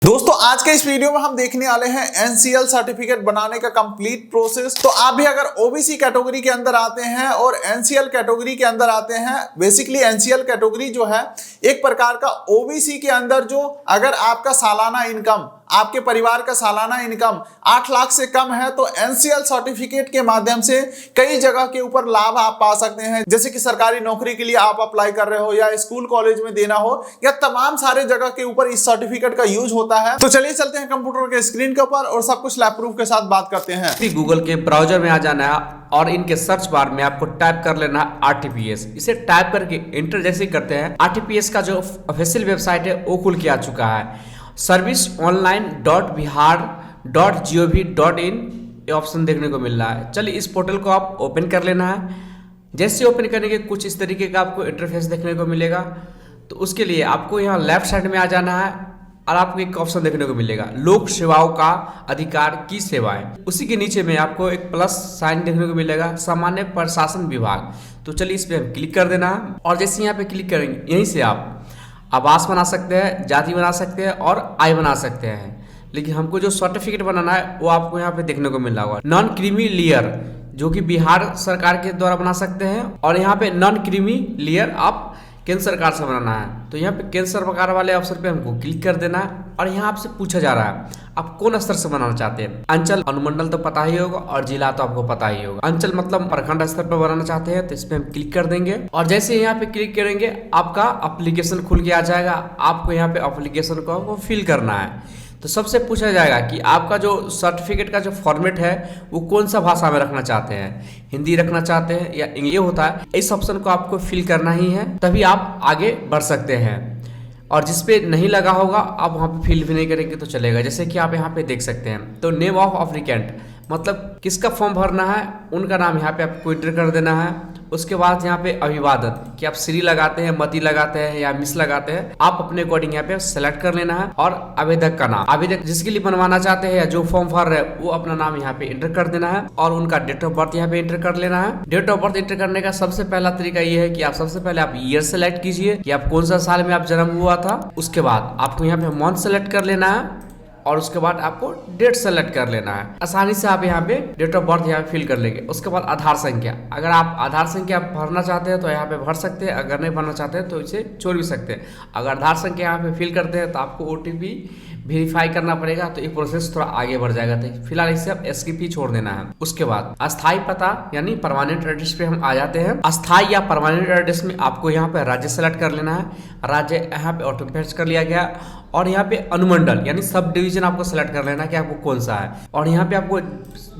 दोस्तों आज के इस वीडियो में हम देखने वाले हैं एनसीएल सर्टिफिकेट बनाने का कंप्लीट प्रोसेस। तो आप भी अगर ओबीसी कैटेगरी के अंदर आते हैं और एनसीएल कैटेगरी के अंदर आते हैं, बेसिकली एनसीएल कैटेगरी जो है एक प्रकार का ओबीसी के अंदर जो अगर आपका सालाना इनकम, आपके परिवार का सालाना इनकम 8 लाख से कम है तो एनसीएल सर्टिफिकेट के माध्यम से कई जगह के ऊपर लाभ आप पा सकते हैं। जैसे कि सरकारी नौकरी के लिए आप अप्लाई कर रहे हो या स्कूल कॉलेज में देना हो या तमाम सारे जगह के ऊपर इस सर्टिफिकेट का यूज होता है। तो चलिए चलते हैं कंप्यूटर के स्क्रीन के ऊपर और सब कुछ लैब प्रूफ के साथ बात करते हैं। गूगल के ब्राउजर में आ जाना है और इनके सर्च बार में आपको टाइप कर लेना है आरटीपीएस। इसे टाइप करके इंटर जैसे करते हैं, आरटीपीएस का जो ऑफिशियल वेबसाइट है वो खुल के आ चुका है। serviceonline.bihar.gov.in ये ऑप्शन देखने को मिल रहा है। चलिए इस पोर्टल को आप ओपन कर लेना है। जैसे ओपन करेंगे कुछ इस तरीके का आपको इंटरफेस देखने को मिलेगा। तो उसके लिए आपको यहाँ लेफ्ट साइड में आ जाना है और आपको एक ऑप्शन देखने को मिलेगा, लोक सेवाओं का अधिकार की सेवाएं। उसी के नीचे में आपको एक प्लस साइन देखने को मिलेगा, सामान्य प्रशासन विभाग। तो चलिए इस पर हम क्लिक कर देना है और जैसे यहाँ पे क्लिक करेंगे यहीं से आप आवास बना सकते हैं, जाति बना सकते हैं और आय बना सकते हैं। लेकिन हमको जो सर्टिफिकेट बनाना है वो आपको यहाँ पे देखने को मिल रहा होगा, नॉन क्रीमी लेयर, जो कि बिहार सरकार के द्वारा बना सकते हैं। और यहाँ पे नॉन क्रीमी लेयर आप केंद्र सरकार से बनाना है। तो यहाँ पे केंद्र सरकार वाले ऑप्शन पे हमको क्लिक कर देना है और यहाँ आपसे पूछा जा रहा है आप कौन स्तर से बनाना चाहते हैं। अंचल, अनुमंडल तो पता ही होगा और जिला तो आपको पता ही होगा। अंचल मतलब प्रखंड स्तर पर बनाना चाहते हैं तो इस पे हम क्लिक कर देंगे और जैसे यहाँ पे क्लिक करेंगे आपका एप्लीकेशन खुल के आ जाएगा। आपको यहाँ पे एप्लीकेशन को आपको फिल करना है। तो सबसे पूछा जाएगा कि आपका जो सर्टिफिकेट का जो फॉर्मेट है वो कौन सा भाषा में रखना चाहते हैं, हिंदी रखना चाहते हैं या इंग्लिश होता है। इस ऑप्शन को आपको फिल करना ही है, तभी आप आगे बढ़ सकते हैं। और जिस पे नहीं लगा होगा आप वहाँ पे फिल भी नहीं करेंगे तो चलेगा। जैसे कि आप यहाँ पे देख सकते हैं, तो नेम ऑफ एप्लीकेंट मतलब किसका फॉर्म भरना है उनका नाम यहाँ पे आपको एंटर कर देना है। उसके बाद यहाँ पे अभिवादन कि आप श्री लगाते हैं, मती लगाते हैं या मिस लगाते हैं, आप अपने अकॉर्डिंग यहाँ पे सेलेक्ट कर लेना है। और आवेदक का नाम, आवेदक जिसके लिए बनवाना चाहते हैं या जो फॉर्म भर रहे हैं वो अपना नाम यहाँ पे एंटर कर देना है और उनका डेट ऑफ बर्थ यहाँ पे एंटर कर लेना है। डेट ऑफ बर्थ एंटर करने का सबसे पहला तरीका ये है कि आप सबसे पहले आप ईयर सेलेक्ट कीजिए कि आप कौन सा साल में आप जन्म हुआ था। उसके बाद आपको यहाँ पे मंथ सेलेक्ट कर लेना है और उसके बाद आपको डेट सेलेक्ट कर लेना है। आसानी से आप यहाँ पे डेट ऑफ बर्थ यहाँ पे फिल कर लेंगे। उसके बाद आधार संख्या, अगर आप आधार संख्या भरना चाहते हैं तो यहाँ पे भर सकते हैं, अगर नहीं भरना चाहते हैं तो इसे छोड़ भी सकते हैं। अगर आधार संख्या यहाँ पे फिल करते हैं तो आपको ओटीपी वेरीफाई करना पड़ेगा, तो ये प्रोसेस थोड़ा आगे बढ़ जाएगा। तो फिलहाल इसे आप स्किप ही छोड़ देना है। उसके बाद अस्थायी पता यानी परमानेंट एड्रेस पे हम आ जाते हैं। अस्थायी या परमानेंट एड्रेस में आपको यहाँ पे राज्य सेलेक्ट कर लेना है। राज्य यहाँ पे ऑटोमेटिक कर लिया गया और यहाँ पे अनुमंडल यानी सब डिवीजन आपको सेलेक्ट कर लेना है कि आपको कौन सा है। और यहाँ पे आपको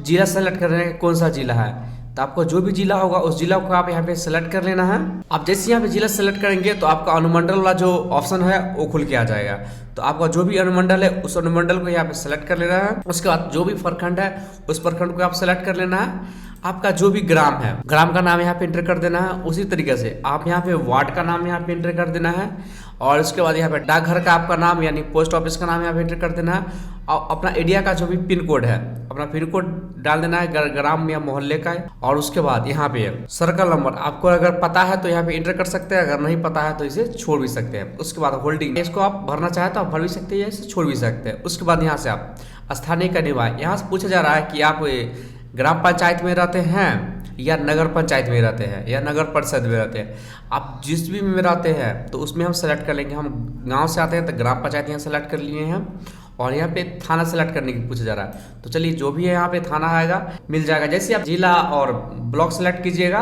जिला सेलेक्ट कर लेना है कौन सा जिला है। तो आपको जो भी जिला होगा उस जिला को आप यहाँ पे सेलेक्ट कर लेना है। आप जैसे यहाँ पे जिला सेलेक्ट करेंगे तो आपका अनुमंडल वाला जो ऑप्शन है वो खुल के आ जाएगा। तो आपका जो भी अनुमंडल है उस अनुमंडल को यहाँ पे सेलेक्ट कर लेना है। उसके बाद जो भी प्रखंड है उस प्रखंड को आप सेलेक्ट कर लेना है। आपका जो भी ग्राम है, ग्राम का नाम यहाँ पे एंटर कर देना है। उसी तरीके से आप यहाँ पे वार्ड का नाम यहाँ पे एंटर कर देना है और उसके बाद यहाँ पे डाकघर का आपका नाम यानी पोस्ट ऑफिस का नाम यहाँ पे एंटर कर देना है और अपना एरिया का जो भी पिन कोड है अपना पिन कोड डाल देना है, ग्राम या मोहल्ले का। और उसके बाद यहाँ पे सर्कल नंबर आपको अगर पता है तो यहाँ पे एंटर कर सकते हैं, अगर नहीं पता है तो इसे छोड़ भी सकते हैं। उसके बाद होल्डिंग, इसको आप भरना चाहे तो आप भर भी सकते हैं, इसे छोड़ भी सकते हैं। उसके बाद यहाँ से आप स्थानीय का निवास, यहाँ से पूछा जा रहा है कि आप ग्राम पंचायत में रहते हैं या नगर पंचायत में रहते हैं या नगर परिषद में रहते हैं। आप जिस भी में रहते हैं तो उसमें हम सेलेक्ट कर लेंगे। हम गांव से आते हैं तो ग्राम पंचायत यहाँ सेलेक्ट कर लिए हैं और यहाँ पे थाना सेलेक्ट करने की पूछा जा रहा है। तो चलिए जो भी है यहाँ पे थाना आएगा मिल जाएगा। जैसे आप जिला और ब्लॉक सेलेक्ट कीजिएगा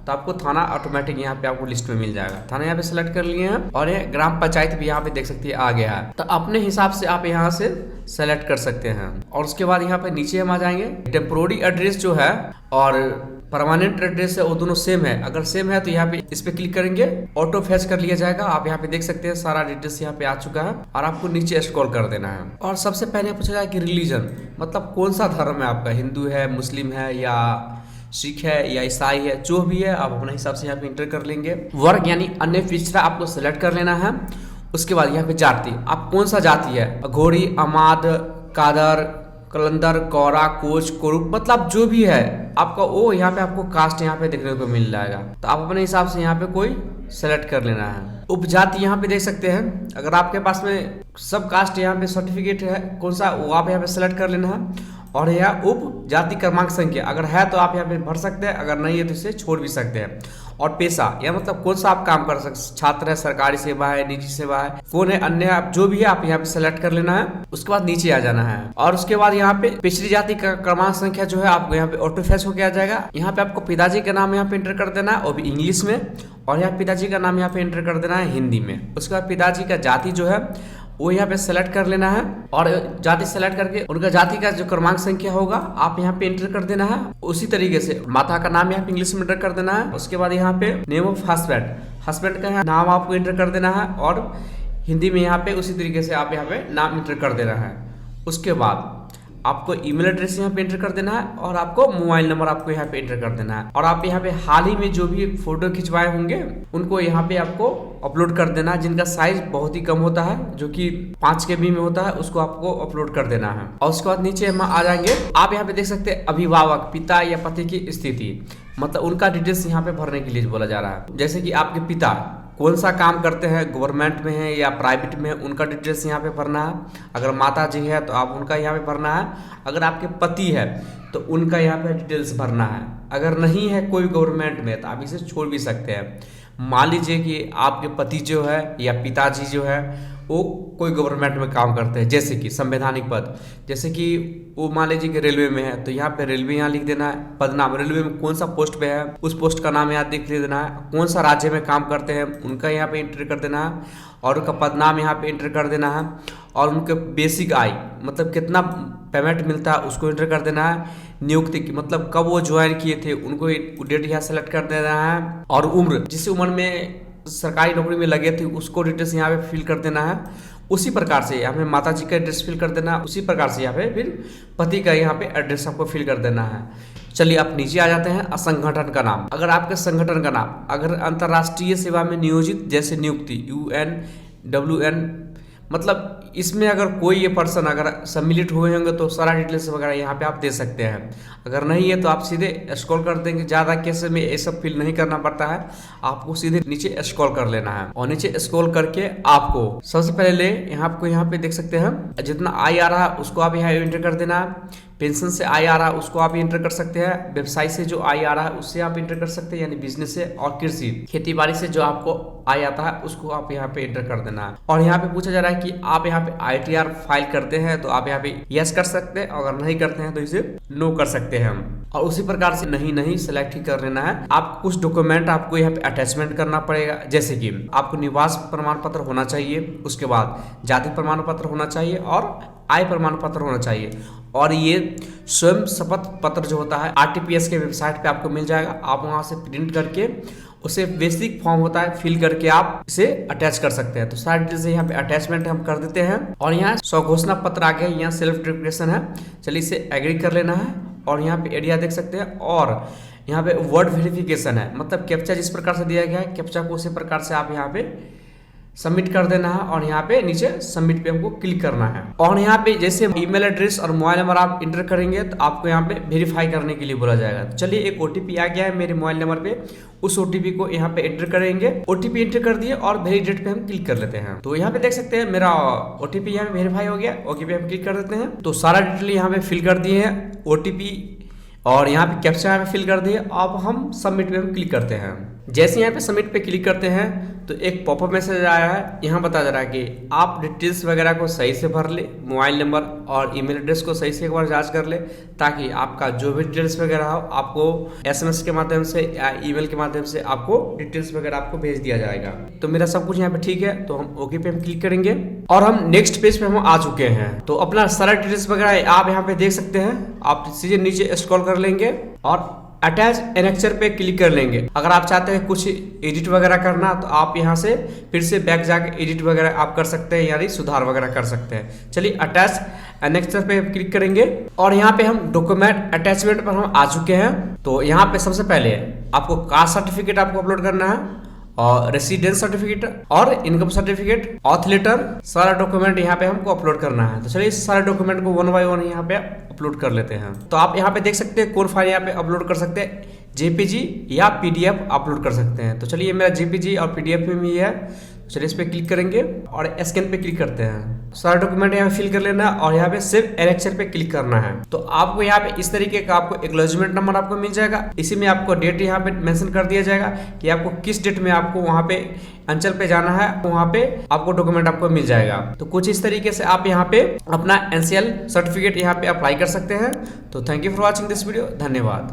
तो आपको थाना ऑटोमेटिक यहाँ पे आपको लिस्ट में मिल जाएगा। थाना यहाँ पे सेलेक्ट कर लिए हैं और ये ग्राम पंचायत भी यहाँ पे देख सकते हैं आ गया है। तो अपने हिसाब से आप यहाँ से सेलेक्ट कर सकते हैं। और उसके बाद यहाँ पे नीचे हम आ जाएंगे। टेम्पोररी एड्रेस जो है और परमानेंट एड्रेस है वो दोनों सेम है। अगर सेम है तो यहाँ पे इस पे क्लिक करेंगे, ऑटो फेच कर लिया जाएगा। आप यहाँ पे देख सकते हैं सारा डिटेल्स यहाँ पे आ चुका है और आपको नीचे स्क्रॉल कर देना है। और सबसे पहले पूछा जाए कि रिलीजन मतलब कौन सा धर्म है आपका, हिंदू है, मुस्लिम है या सिख है या ईसाई है, जो भी है आप अपने हिसाब से यहाँ पे इंटर कर लेंगे। वर्ग यानी अन्य पिछड़ा आपको सेलेक्ट कर लेना है। उसके बाद यहाँ पे जाति, आप कौन सा जाति है, अघोरी, अमाद, कादर, कलंदर, कौरा, कोच, कुरुप मतलब जो भी है आपका वो यहाँ पे आपको कास्ट यहाँ पे देखने को मिल जाएगा। तो आप अपने हिसाब से यहाँ पे कोई सेलेक्ट कर लेना है। उपजाति यहाँ पे देख सकते हैं, अगर आपके पास में सब कास्ट यहाँ पे सर्टिफिकेट है कौन सा वो आप यहाँ पे सेलेक्ट कर लेना है। और यह उप जाति क्रमांक संख्या अगर है तो आप यहाँ पे भर सकते हैं, अगर नहीं है तो इसे छोड़ भी सकते हैं। और पेशा या मतलब कौन सा आप काम कर सकते, छात्र है, सरकारी सेवा है, निजी सेवा है, कौन है, अन्य आप जो भी है आप यहाँ पे सेलेक्ट कर लेना है। उसके बाद नीचे आ जाना है और उसके बाद यहाँ पे पिछड़ी जाति का क्रमांक संख्या जो है आपको यहाँ पे ऑटो फेच होके आ जाएगा। यहाँ पे आपको पिताजी का नाम यहाँ पे एंटर कर देना है वो भी इंग्लिश में, और यहाँ पिताजी का नाम यहाँ पे एंटर कर देना है हिंदी में। उसके बाद पिताजी का जाति जो है वो यहाँ पे सेलेक्ट कर लेना है और जाति सेलेक्ट करके उनका जाति का जो क्रमांक संख्या होगा आप यहाँ पे एंटर कर देना है। उसी तरीके से माता का नाम यहाँ पे इंग्लिश में एंटर कर देना है। उसके बाद यहाँ पे नेम ऑफ हस्बैंड, हस्बैंड का नाम आपको एंटर कर देना है और हिंदी में यहाँ पे उसी तरीके से आप यहाँ पे नाम एंटर कर देना है। उसके बाद आपको ईमेल एड्रेस यहाँ पे एंटर कर देना है और आपको मोबाइल नंबर आपको यहाँ पे एंटर कर देना है। और आप यहाँ पे हाल ही में जो भी फोटो खिंचवाए होंगे उनको यहाँ पे आपको अपलोड कर देना है, जिनका साइज बहुत ही कम होता है जो कि 5 KB में होता है, उसको आपको अपलोड कर देना है। और उसके बाद नीचे हम आ जाएंगे, आप यहाँ पे देख सकते हैं अभिभावक, पिता या पति की स्थिति, मतलब उनका डिटेल्स यहाँ पे भरने के लिए बोला जा रहा है। जैसे कि आपके पिता कौन सा काम करते हैं, गवर्नमेंट में है या प्राइवेट में है, उनका डिटेल्स यहाँ पे भरना है। अगर माता जी है तो आप उनका यहाँ पे भरना है। अगर आपके पति है तो उनका यहाँ पे डिटेल्स भरना है। अगर नहीं है कोई गवर्नमेंट में तो आप इसे छोड़ भी सकते हैं। मान लीजिए कि आपके पति जो है या पिताजी जो है वो कोई गवर्नमेंट में काम करते हैं, जैसे कि संवैधानिक पद, जैसे कि वो मान लीजिए कि रेलवे में है तो यहाँ पे रेलवे यहाँ लिख देना है, पद नाम, रेलवे में कौन सा पोस्ट पे है उस पोस्ट का नाम यहाँ लिख देना है। कौन सा राज्य में काम करते हैं उनका यहाँ पे एंटर कर देना है और उनका पद नाम यहाँ पे एंटर कर देना है। और उनके बेसिक आय मतलब कितना पेमेंट मिलता है उसको एंटर कर देना है। नियुक्ति की मतलब कब वो ज्वाइन किए थे उनको डेट यहाँ सेलेक्ट कर देना है। और उम्र, जिस उम्र में सरकारी नौकरी में लगे थे उसको डिटेल्स यहाँ पे फिल कर देना है। उसी प्रकार से यहाँ पे माता जी का एड्रेस फिल कर देना है। उसी प्रकार से यहाँ पे फिर पति का यहाँ पे एड्रेस आपको फिल कर देना है। चलिए आप नीचे आ जाते हैं, संगठन का नाम। अगर आपके संगठन का नाम अगर अंतर्राष्ट्रीय सेवा में नियोजित जैसे नियुक्ति UN, मतलब इसमें अगर कोई ये पर्सन अगर सम्मिलित हुए होंगे तो सारा डिटेल्स वगैरह यहाँ पे आप दे सकते हैं। अगर नहीं है तो आप सीधे स्क्रॉल कर देंगे, ज़्यादा केस में ये सब फिल नहीं करना पड़ता है, आपको सीधे नीचे स्क्रॉल कर लेना है। और नीचे स्क्रॉल करके आपको सबसे पहले यहाँ पे देख सकते हैं जितना आय आ रहा है उसको आप यहाँ एंटर कर देना है। पेंशन से आय आ रहा है उसको आप एंटर कर सकते हैं। व्यवसाय से जो आय आ रहा है उससे आप एंटर कर सकते हैं, यानी बिजनेस से। और कृषि खेती बाड़ी से जो आपको आय आता है उसको आप यहाँ पे एंटर कर देना है। और यहाँ पे पूछा जा रहा है कि आप यहाँ पे ITR फाइल करते हैं तो आप यहाँ पे यस कर सकते हैं, अगर नहीं करते हैं तो इसे नो कर सकते हैं हम। और उसी प्रकार से नहीं सेलेक्ट ही कर लेना है। आप कुछ डॉक्यूमेंट आपको यहाँ पे अटैचमेंट करना पड़ेगा, जैसे कि आपको निवास प्रमाण पत्र होना चाहिए, उसके बाद जाति प्रमाण पत्र होना चाहिए और आय प्रमाण पत्र होना चाहिए। और ये स्वयं शपथ पत्र जो होता है RTPS के वेबसाइट पे आपको मिल जाएगा, आप वहां से प्रिंट करके उसे बेसिक फॉर्म होता है फिल करके आप इसे अटैच कर सकते हैं। तो सारी डिटेल्स यहाँ पे अटैचमेंट हम कर देते हैं। और यहाँ स्वघोषणा पत्र आ गया, यहाँ सेल्फ डिक्लेरेशन है, चलिए इसे एग्री कर लेना है। और यहाँ पे एरिया देख सकते हैं और यहाँ पे वर्ड वेरिफिकेशन है, मतलब कैप्चा जिस प्रकार से दिया गया है कैप्चा को उसी प्रकार से आप यहाँ पे सबमिट कर देना है। और यहाँ पे नीचे सबमिट पे हमको क्लिक करना है। और यहाँ पे जैसे ईमेल एड्रेस और मोबाइल नंबर आप इंटर करेंगे तो आपको यहाँ पे वेरीफाई करने के लिए बोला जाएगा। तो चलिए एक OTP आ गया है मेरे मोबाइल नंबर पे, उस OTP को यहाँ पे एंटर करेंगे। OTP एंटर कर दिए और वेरीडेट पे हम क्लिक कर लेते हैं। तो यहाँ पे देख सकते हैं मेरा OTP यहाँ पे वेरीफाई हो गया। ओके पे हम क्लिक कर देते हैं। तो सारा डिटेल यहाँ पे फिल कर दिए हैं, OTP और यहाँ पे कैप्चा यहाँ पे फिल कर दिए। अब हम सबमिट पे हम क्लिक करते हैं। जैसे यहाँ पे सबमिट पे क्लिक करते हैं तो एक पॉपअप मैसेज आया है, यहाँ बता जा रहा है कि आप डिटेल्स वगैरह को सही से भर ले, मोबाइल नंबर और ईमेल एड्रेस को सही से एक बार जांच कर ले, ताकि आपका जो भी डिटेल्स वगैरह हो आपको SMS के माध्यम से या ईमेल के माध्यम से आपको डिटेल्स वगैरह आपको भेज दिया जाएगा। तो मेरा सब कुछ यहाँ पे ठीक है, तो हम ओके पे हम क्लिक करेंगे और हम नेक्स्ट पेज पे हम आ चुके हैं। तो अपना सारा डिटेल्स वगैरह आप यहाँ पे देख सकते हैं। आप सीधे नीचे स्क्रॉल कर लेंगे और अटैच एनेक्चर पे क्लिक कर लेंगे। अगर आप चाहते हैं कुछ एडिट वगैरह करना तो आप यहाँ से फिर से बैक जाके एडिट वगैरह आप कर सकते हैं, यानी सुधार वगैरह कर सकते हैं। चलिए अटैच एनेक्चर पे क्लिक करेंगे और यहाँ पे हम डॉक्यूमेंट अटैचमेंट पर हम आ चुके हैं। तो यहाँ पे सबसे पहले आपको कास्ट सर्टिफिकेट आपको अपलोड करना है और रेसिडेंस सर्टिफिकेट और इनकम सर्टिफिकेट, ऑथ लेटर, सारा डॉक्यूमेंट यहाँ पे हमको अपलोड करना है। तो चलिए सारे डॉक्यूमेंट को 1 बाय 1 यहाँ पे अपलोड कर लेते हैं। तो आप यहाँ पे देख सकते हैं कौन फाइल यहाँ पे अपलोड कर सकते हैं, JPG या PDF अपलोड कर सकते हैं। तो चलिए मेरा JPG और PDF में भी है, चलिए इस पर क्लिक करेंगे और स्कैन पे क्लिक करते हैं। सारा डॉक्यूमेंट यहाँ पे फिल कर लेना और यहाँ पे सेव एलेक्चर पे क्लिक करना है। तो आपको यहाँ पे इस तरीके का आपको एक्नॉलेजमेंट नंबर आपको मिल जाएगा। इसी में आपको डेट यहाँ पे मेंशन कर दिया जाएगा कि आपको किस डेट में आपको वहाँ पे अंचल पे जाना है, वहाँ पे आपको डॉक्यूमेंट आपको मिल जाएगा। तो कुछ इस तरीके से आप यहाँ पे अपना NCL सर्टिफिकेट यहाँ पे अप्लाई कर सकते हैं। तो thank you for watching this video, धन्यवाद।